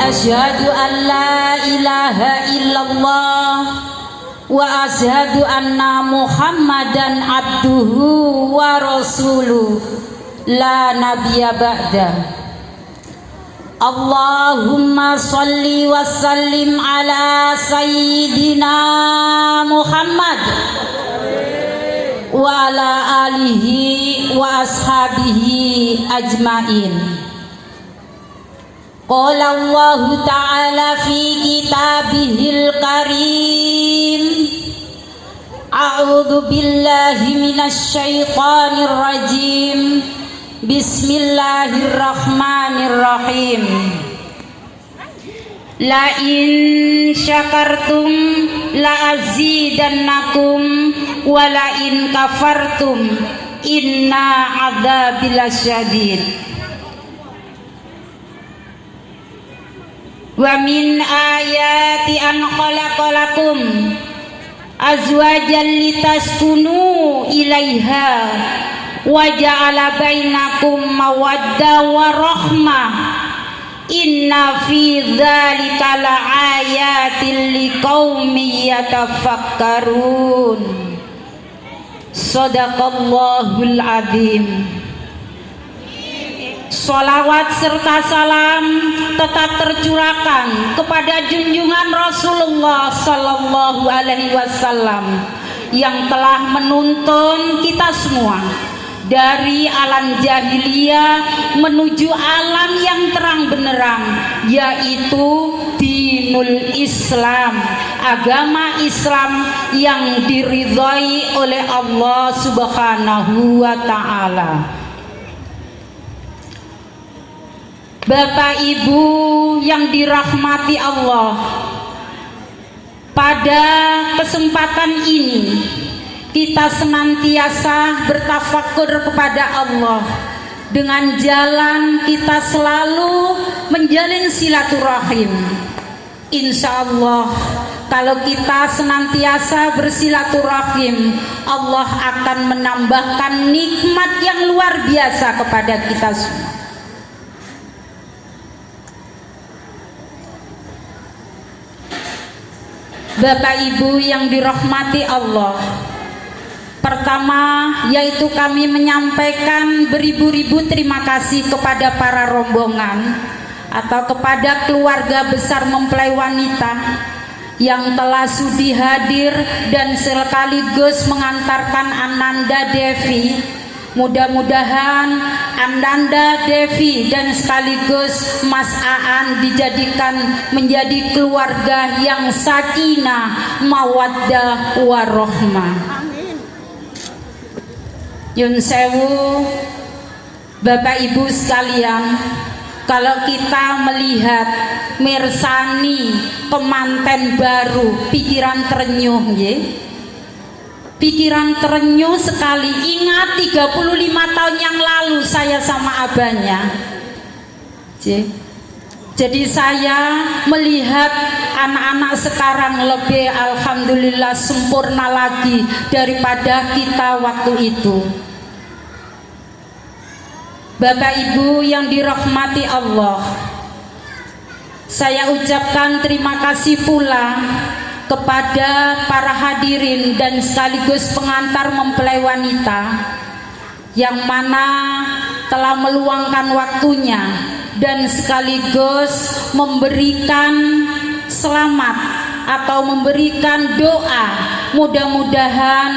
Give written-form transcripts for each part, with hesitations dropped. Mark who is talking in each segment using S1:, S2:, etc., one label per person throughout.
S1: Asyhadu an la ilaha illallah wa asyhadu anna Muhammadan abduhu wa rasuluh la nabiyya ba'da. Allahumma salli wa sallim ala sayyidina Muhammad wa ala alihi wa ashabihi ajmain. Qala Allah ta'ala fi kitabihil karim, a'udzu billahi minasy syaithanir rajim, bismillahirrahmanirrahim. La in syakartum la azidannakum wa la in kafartum inna adzabi lasyadid. Wa min ayati an khalaqalakum azwajan litaskunu ilaiha wa ja'ala bainakum mawaddah wa rahmah inna fi dzalika laayatin liqaumin yatafakkarun. Shadaqallahul adzim. Sholawat serta salam tetap tercurahkan kepada junjungan Rasulullah Sallallahu Alaihi Wasallam yang telah menuntun kita semua dari alam jahiliyah menuju alam yang terang benderang, yaitu dinul Islam, agama Islam yang diridhai oleh Allah Subhanahu wa Ta'ala. Bapak Ibu yang dirahmati Allah, pada kesempatan ini kita senantiasa bertafakur kepada Allah dengan jalan kita selalu menjalin silaturahim. Insya Allah kalau kita senantiasa bersilaturahim, Allah akan menambahkan nikmat yang luar biasa kepada kita semua. Bapak Ibu yang dirahmati Allah, pertama yaitu kami menyampaikan beribu-ribu terima kasih kepada para rombongan atau kepada keluarga besar mempelai wanita yang telah sudi hadir dan sekaligus mengantarkan Ananda Devi. Mudah-mudahan Ananda Devi dan sekaligus Mas Aan dijadikan menjadi keluarga yang sakinah, mawaddah, warohmah. Yun sewu, Bapak Ibu sekalian, kalau kita melihat mirsani pemanten baru, pikiran terenyuh ya. Pikiran terenyuh sekali. Ingat 35 tahun yang lalu saya sama abahnya. Jadi saya melihat anak-anak sekarang lebih alhamdulillah sempurna lagi daripada kita waktu itu. Bapak Ibu yang dirahmati Allah, saya ucapkan terima kasih pula kepada para hadirin dan sekaligus pengantar mempelai wanita yang mana telah meluangkan waktunya dan sekaligus memberikan selamat atau memberikan doa. Mudah-mudahan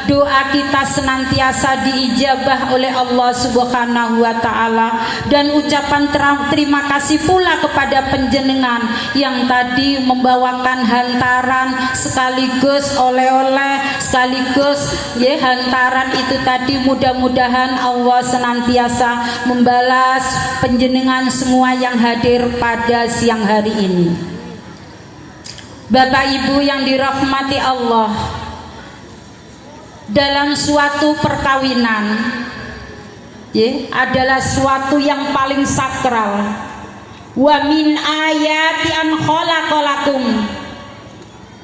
S1: doa kita senantiasa diijabah oleh Allah Subhanahu wa Ta'ala, dan ucapan terima kasih pula kepada penjenengan yang tadi membawakan hantaran sekaligus oleh-oleh sekaligus ya, hantaran itu tadi. Mudah-mudahan Allah senantiasa membalas penjenengan semua yang hadir pada siang hari ini. Bapak Ibu yang dirahmati Allah, dalam suatu perkawinan ya, adalah suatu yang paling sakral. Wa min ayati an khalaqalakum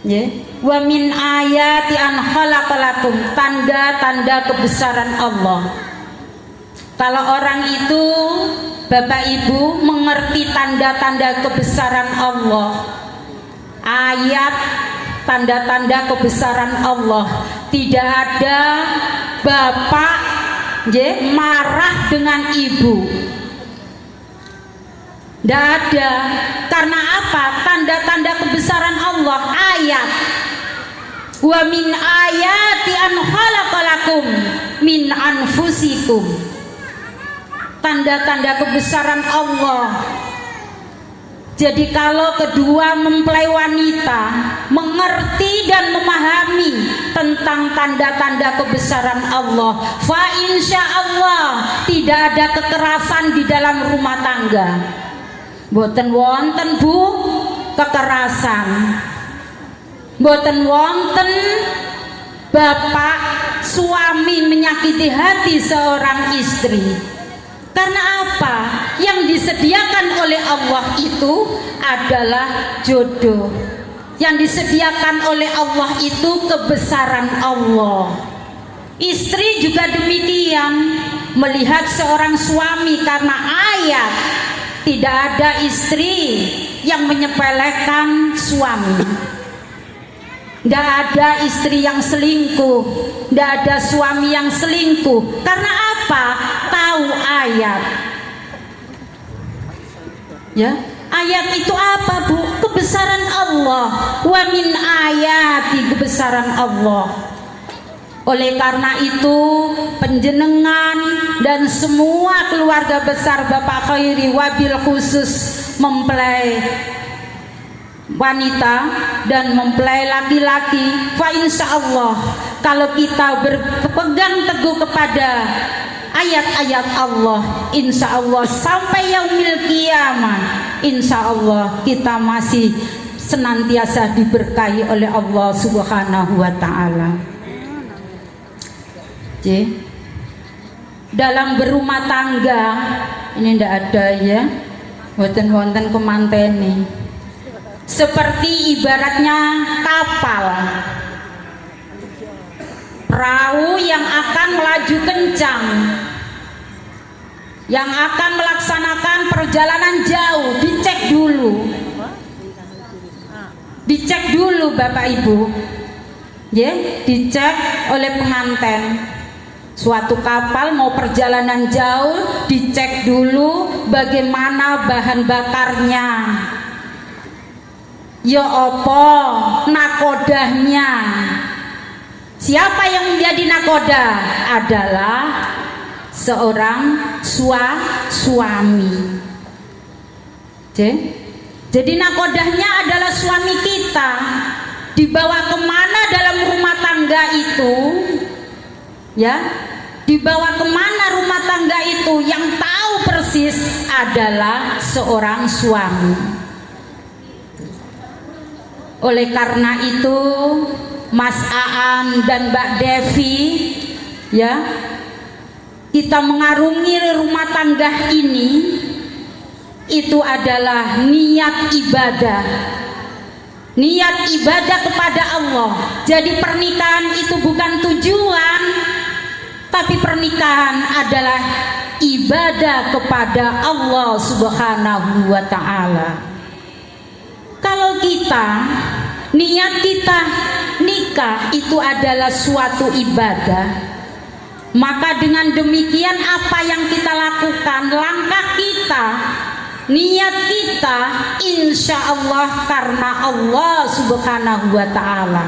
S1: ya, wa min ayati an khalaqalakum, tanda-tanda kebesaran Allah. Kalau orang itu Bapak Ibu mengerti tanda-tanda kebesaran Allah, ayat tanda-tanda kebesaran Allah. Tidak ada bapak marah dengan ibu, tidak ada. Karena apa? Tanda-tanda kebesaran Allah, ayat. Wa min ayati an khalaqalakum min anfusikum. Tanda-tanda kebesaran Allah. Jadi kalau kedua mempelai wanita mengerti dan memahami tentang tanda-tanda kebesaran Allah, fa insya Allah tidak ada kekerasan di dalam rumah tangga. Boten wonten Bu kekerasan, boten wonten bapak suami menyakiti hati seorang istri. Karena apa? Yang disediakan oleh Allah itu adalah jodoh. Yang disediakan oleh Allah itu kebesaran Allah. Istri juga demikian, melihat seorang suami karena ayat. Tidak ada istri yang menyepelekan suami. Tidak ada istri yang selingkuh, tidak ada suami yang selingkuh. Karena apa? Tahu ayat. Ya, ayat itu apa Bu? Kebesaran Allah. Wa min ayati, kebesaran Allah. Oleh karena itu penjenengan dan semua keluarga besar Bapak Khairi, wabil khusus mempelai wanita dan mempelai laki-laki, fa insya Allah kalau kita berpegang teguh kepada ayat-ayat Allah, insya Allah sampai yaumil qiyamah, insya Allah kita masih senantiasa diberkahi oleh Allah Subhanahu wa Ta'ala. Dalam berumah tangga ini tidak ada ya, wonten-wonten kemanteni. Seperti ibaratnya kapal, perahu yang akan melaju kencang, yang akan melaksanakan perjalanan jauh, dicek dulu Bapak Ibu, ya, dicek oleh pengantin. Suatu kapal mau perjalanan jauh, dicek dulu bagaimana bahan bakarnya. Ya opo nakodahnya. Siapa yang menjadi nakoda? Adalah seorang suami. Jadi nakodahnya adalah suami kita. Dibawa kemana dalam rumah tangga itu? Ya, dibawa kemana rumah tangga itu? Yang tahu persis adalah seorang suami. Oleh karena itu Mas Aan dan Mbak Devi, ya, kita mengarungi rumah tangga ini itu adalah niat ibadah. Niat ibadah kepada Allah. Jadi pernikahan itu bukan tujuan, tapi pernikahan adalah ibadah kepada Allah Subhanahu wa Ta'ala. Kalau kita, niat kita nikah itu adalah suatu ibadah, maka dengan demikian apa yang kita lakukan, langkah kita, niat kita, insya Allah karena Allah Subhanahu wa Ta'ala.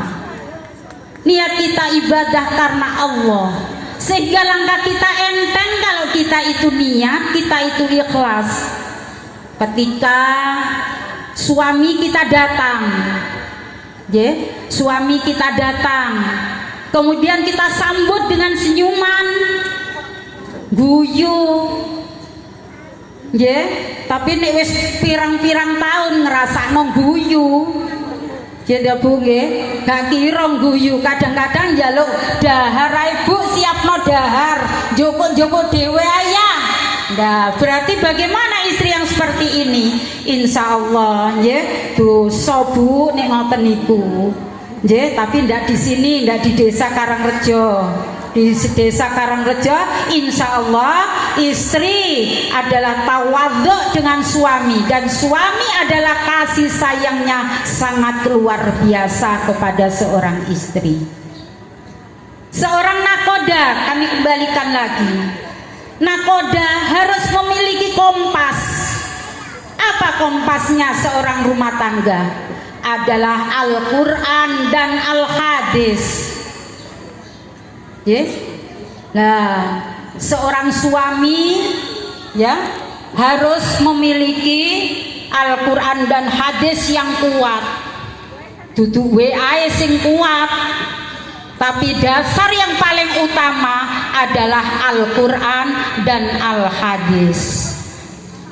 S1: Niat kita ibadah karena Allah, sehingga langkah kita enteng kalau kita itu niat, kita itu ikhlas. Ketika suami kita datang, suami kita datang, kemudian kita sambut dengan senyuman, guyu, tapi nek wis pirang-pirang tahun ngrasakno guyu, jadi Bu nggih, gak kira guyu, kadang-kadang njaluk dahar, ibu siapno dahar, joko-joko dhewe ayah. Nah, berarti bagaimana istri yang seperti ini? Insya Allah, dosa Bu nek ngoten niku, tapi ndak di sini, ndak di desa Karangrejo, di desa Karangrejo, insya Allah istri adalah tawadhu dengan suami, dan suami adalah kasih sayangnya sangat luar biasa kepada seorang istri. Seorang nakoda, kami kembalikan lagi, nakoda harus memiliki kompas. Apa kompasnya seorang rumah tangga? Adalah Al-Quran dan Al-Hadis. Nah, seorang suami ya harus memiliki Al-Quran dan hadis yang kuat. Duduk WA sing kuat, tapi dasar yang paling utama adalah Al-Quran dan Al-Hadis.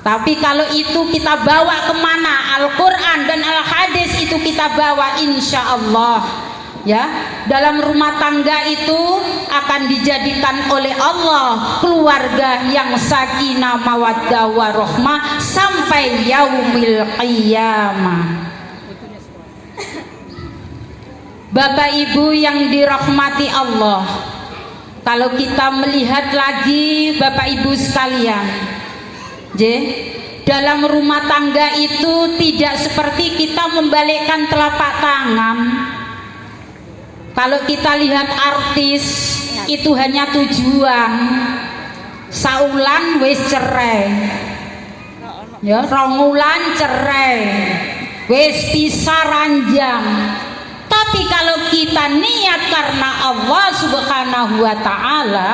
S1: Tapi kalau itu kita bawa kemana, Al-Quran dan Al-Hadis itu kita bawa, insya Allah ya, dalam rumah tangga itu akan dijadikan oleh Allah keluarga yang sakinah mawaddah warahmah sampai yaumil qiyamah. Bapak Ibu yang dirahmati Allah, kalau kita melihat lagi Bapak Ibu sekalian, dalam rumah tangga itu tidak seperti kita membalikkan telapak tangan. Kalau kita lihat artis itu hanya tujuan saulan wis cerai, ya, rongulan cerai, wis pisah ranjang. Tapi kalau kita niat karena Allah Subhanahu wa Ta'ala,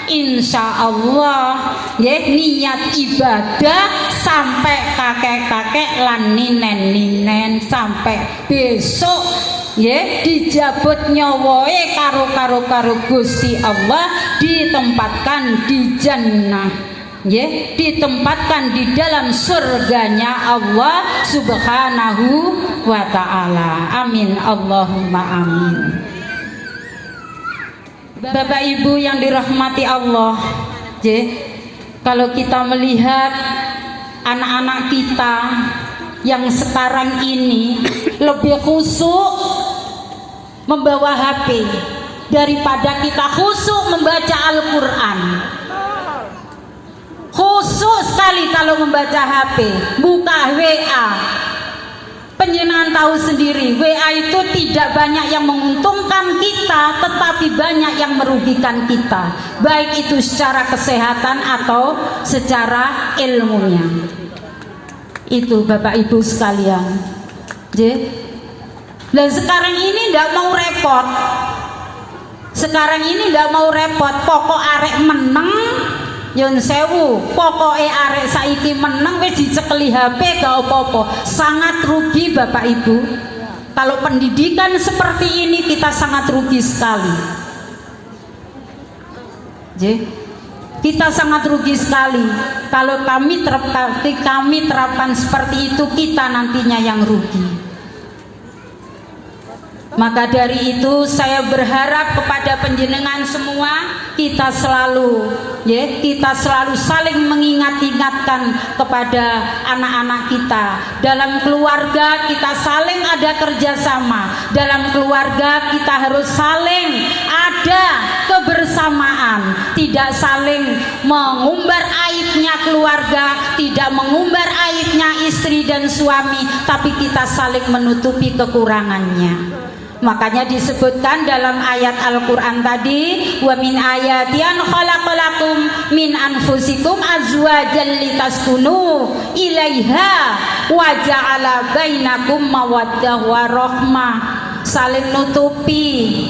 S1: insya Allah ya, niat ibadah sampai kakek-kakek lan ninen-ninen, sampai besok ya dijabut nyawae karo Gusti Allah, ditempatkan di jannah ya, ditempatkan di dalam surganya Allah Subhanahu wa Ta'ala. Amin Allahumma amin. Bapak Ibu yang dirahmati Allah, kalau kita melihat anak-anak kita yang sekarang ini lebih khusyuk membawa HP daripada kita khusyuk membaca Al-Quran. Khusyuk sekali kalau membaca HP, buka WA. Penjenengan tahu sendiri, WA itu tidak banyak yang menguntungkan kita, tetapi banyak yang merugikan kita, baik itu secara kesehatan atau secara ilmunya. Itu Bapak Ibu sekalian. Dan sekarang ini tidak mau repot. Sekarang ini tidak mau repot. Pokok arek meneng Yun sewu, pokoknya arek saiki menang wis dicekeli HP gak apa-apa. Sangat rugi Bapak Ibu. Kalau pendidikan seperti ini kita sangat rugi sekali. Kita sangat rugi sekali. Kalau kami terapkan seperti itu, kita nantinya yang rugi. Maka dari itu saya berharap kepada panjenengan semua, kita selalu saling mengingat-ingatkan kepada anak-anak kita. Dalam keluarga kita saling ada kerjasama. Dalam keluarga kita harus saling ada kebersamaan, tidak saling mengumbar aibnya keluarga, tidak mengumbar aibnya istri dan suami, tapi kita saling menutupi kekurangannya. Makanya disebutkan dalam ayat Al-Quran tadi, wa min ayatian khalaqalakum min anfusikum azwajan litaskunu ilaiha wa ja'ala bainakum mawaddah wa rahmah. Saling nutupi,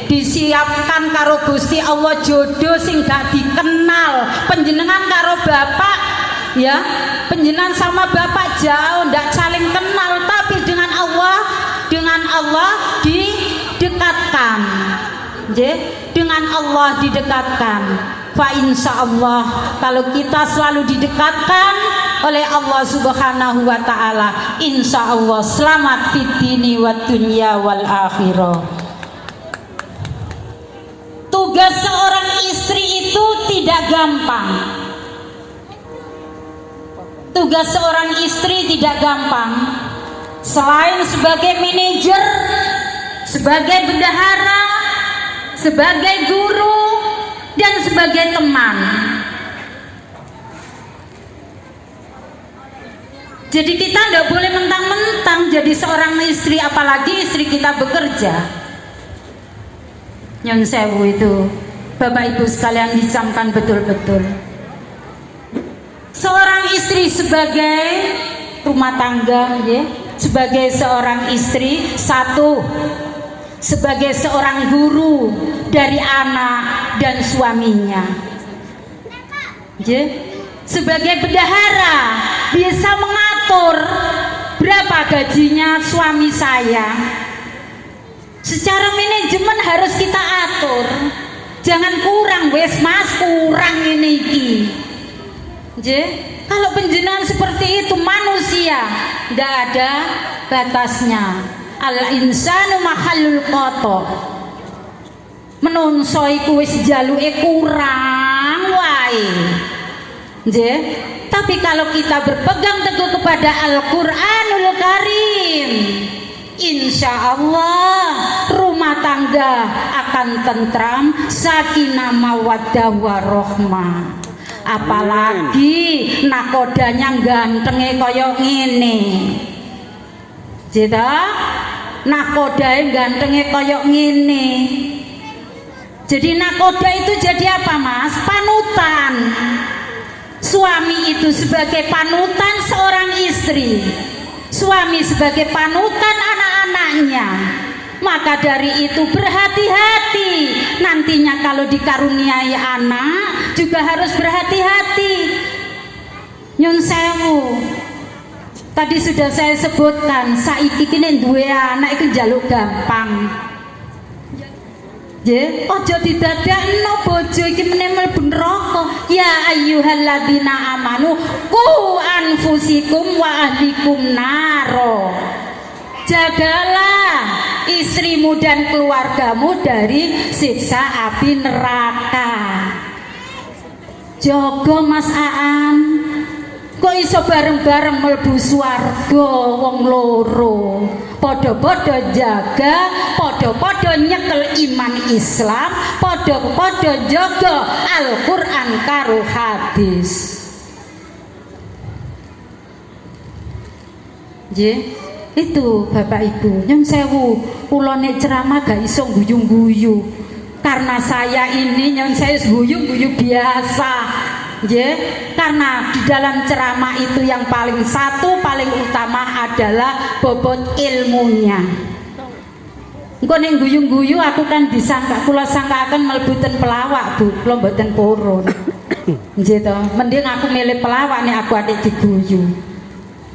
S1: disiapkan karo Gusti Allah jodoh sing gak dikenal. Panjenengan karo bapak, ya, panjenengan sama bapak jauh ndak saling kenal, tapi dengan Allah didekatkan. Dengan Allah didekatkan. Fa insya Allah, kalau kita selalu didekatkan oleh Allah Subhanahu wa Ta'ala, insya Allah selamat fid dini wad dunya wal akhirah. Tugas seorang istri itu tidak gampang. Tugas seorang istri tidak gampang. Selain sebagai manajer, sebagai bendahara, sebagai guru, dan sebagai teman. Jadi kita tidak boleh mentang-mentang jadi seorang istri, apalagi istri kita bekerja. Nyon sewu itu, Bapak Ibu sekalian dicamkan betul-betul. Seorang istri sebagai rumah tangga, ya, sebagai seorang istri, satu, sebagai seorang guru dari anak dan suaminya, ya, sebagai bendahara bisa mengatur berapa gajinya suami saya. Secara manajemen harus kita atur, jangan kurang wes mas, kurang ini iki. Je, kalau penjenengan seperti itu manusia tidak ada batasnya. Al insanu makhlul koto. Menungso iku wis jaluke kurang wae. Je, tapi kalau kita berpegang teguh kepada Al-Qur'anul Karim, insya Allah rumah tangga akan tentram, sakinah mawaddah warahmah. Apalagi nakodanya gantenge kaya ngene. Jeda nakodae gantenge kaya ngene. Jadi nakoda itu jadi apa mas? Panutan. Suami itu sebagai panutan seorang istri, suami sebagai panutan anak-anaknya. Maka dari itu berhati-hati, nantinya kalau dikaruniai anak juga harus berhati-hati. Nyun sewu, tadi sudah saya sebutkan, saiki kini duwe anak itu jaluk gampang. Je, ojo didadakno bojo iki meneh mlebu neraka. Ya ayyuhalladzina amanu qu anfusikum wa ahlikum naro. Jagalah istrimu dan keluargamu dari siksa api neraka. Jogo Mas Aan, kok iso bareng-bareng mlebu swarga wong loro. Podo-podo jaga, podo-podo nyekel iman Islam, podo-podo jaga Al-Quran karo hadis. Itu Bapak Ibu, nyun sewu, kulone ceramah gak iso guyu-guyu. Karena saya ini nyun saya guyu-guyu biasa. Karena di dalam ceramah itu yang paling utama adalah bobot ilmunya. Engko ning guyu-guyu aku kan disangka, kula sangkaken mlebuten pelawak Bu, kula mboten purun. Nggih to, mending aku milih pelawak nek aku atik diguyu.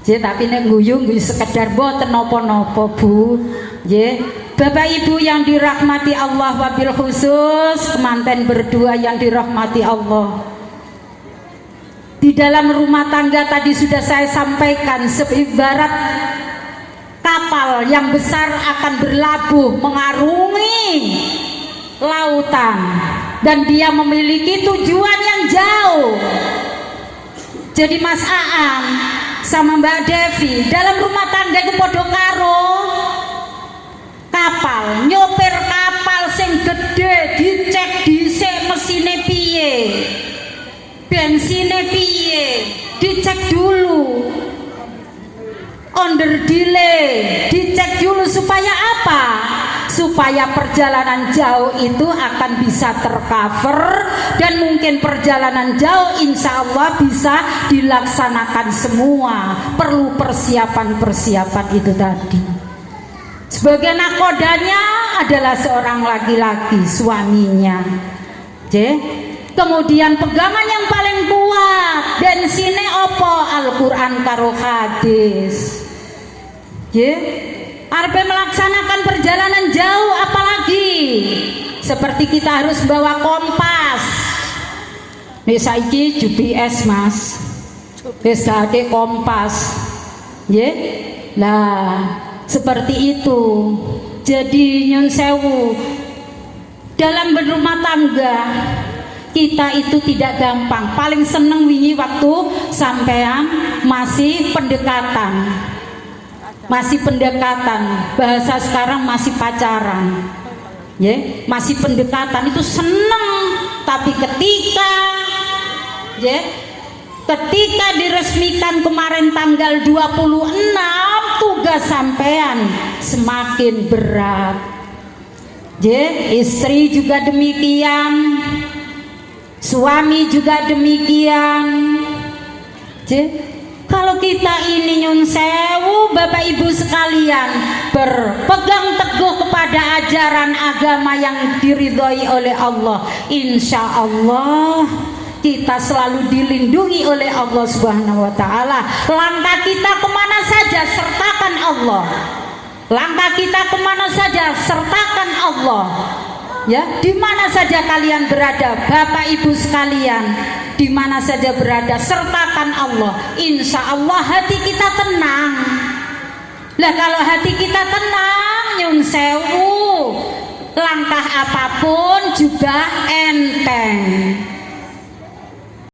S1: Tapi nek guyu sekedar boten napa-napa Bu. Bapak Ibu yang dirahmati Allah, wabil khusus kemanten berdua yang dirahmati Allah. Di dalam rumah tangga tadi sudah saya sampaikan, seibarat kapal yang besar akan berlabuh mengarungi lautan dan dia memiliki tujuan yang jauh. Jadi Mas Aan sama Mbak Devi dalam rumah tangga itu podo karo kapal, nyopir kapal sing gede dicek dhisik mesine piye, bensinnya piye, dicek dulu, onder delay dicek dulu supaya apa? Supaya perjalanan jauh itu akan bisa tercover dan mungkin perjalanan jauh insya Allah bisa dilaksanakan semua. Perlu persiapan-persiapan itu tadi. Sebagai nakodanya adalah seorang laki-laki, suaminya. Kemudian pegangan yang paling kuat bensine opo? Al-Quran karo hadis. Arep melaksanakan perjalanan jauh apalagi seperti kita harus bawa kompas. Nek saiki GPS Mas, wis gak kompas. Nah seperti itu. Jadi nyun sewu, dalam berumah tangga kita itu tidak gampang. Paling seneng wingi waktu sampean masih pendekatan, bahasa sekarang masih pacaran. ya, masih pendekatan itu seneng, tapi ketika ya, ketika diresmikan kemarin tanggal 26, tugas sampean semakin berat. Ya, istri juga demikian, suami juga demikian. Ya, kalau kita ini nyun sewu Bapak Ibu sekalian berpegang teguh kepada ajaran agama yang diridhoi oleh Allah, insya Allah kita selalu dilindungi oleh Allah Subhanahu wa Ta'ala. Langkah kita kemana saja sertakan Allah. Langkah kita kemana saja sertakan Allah. Ya, di mana saja kalian berada, Bapak Ibu sekalian, di mana saja berada, sertakan Allah. Insya Allah hati kita tenang. Lah kalau hati kita tenang, nyun sewu, langkah apapun juga enteng.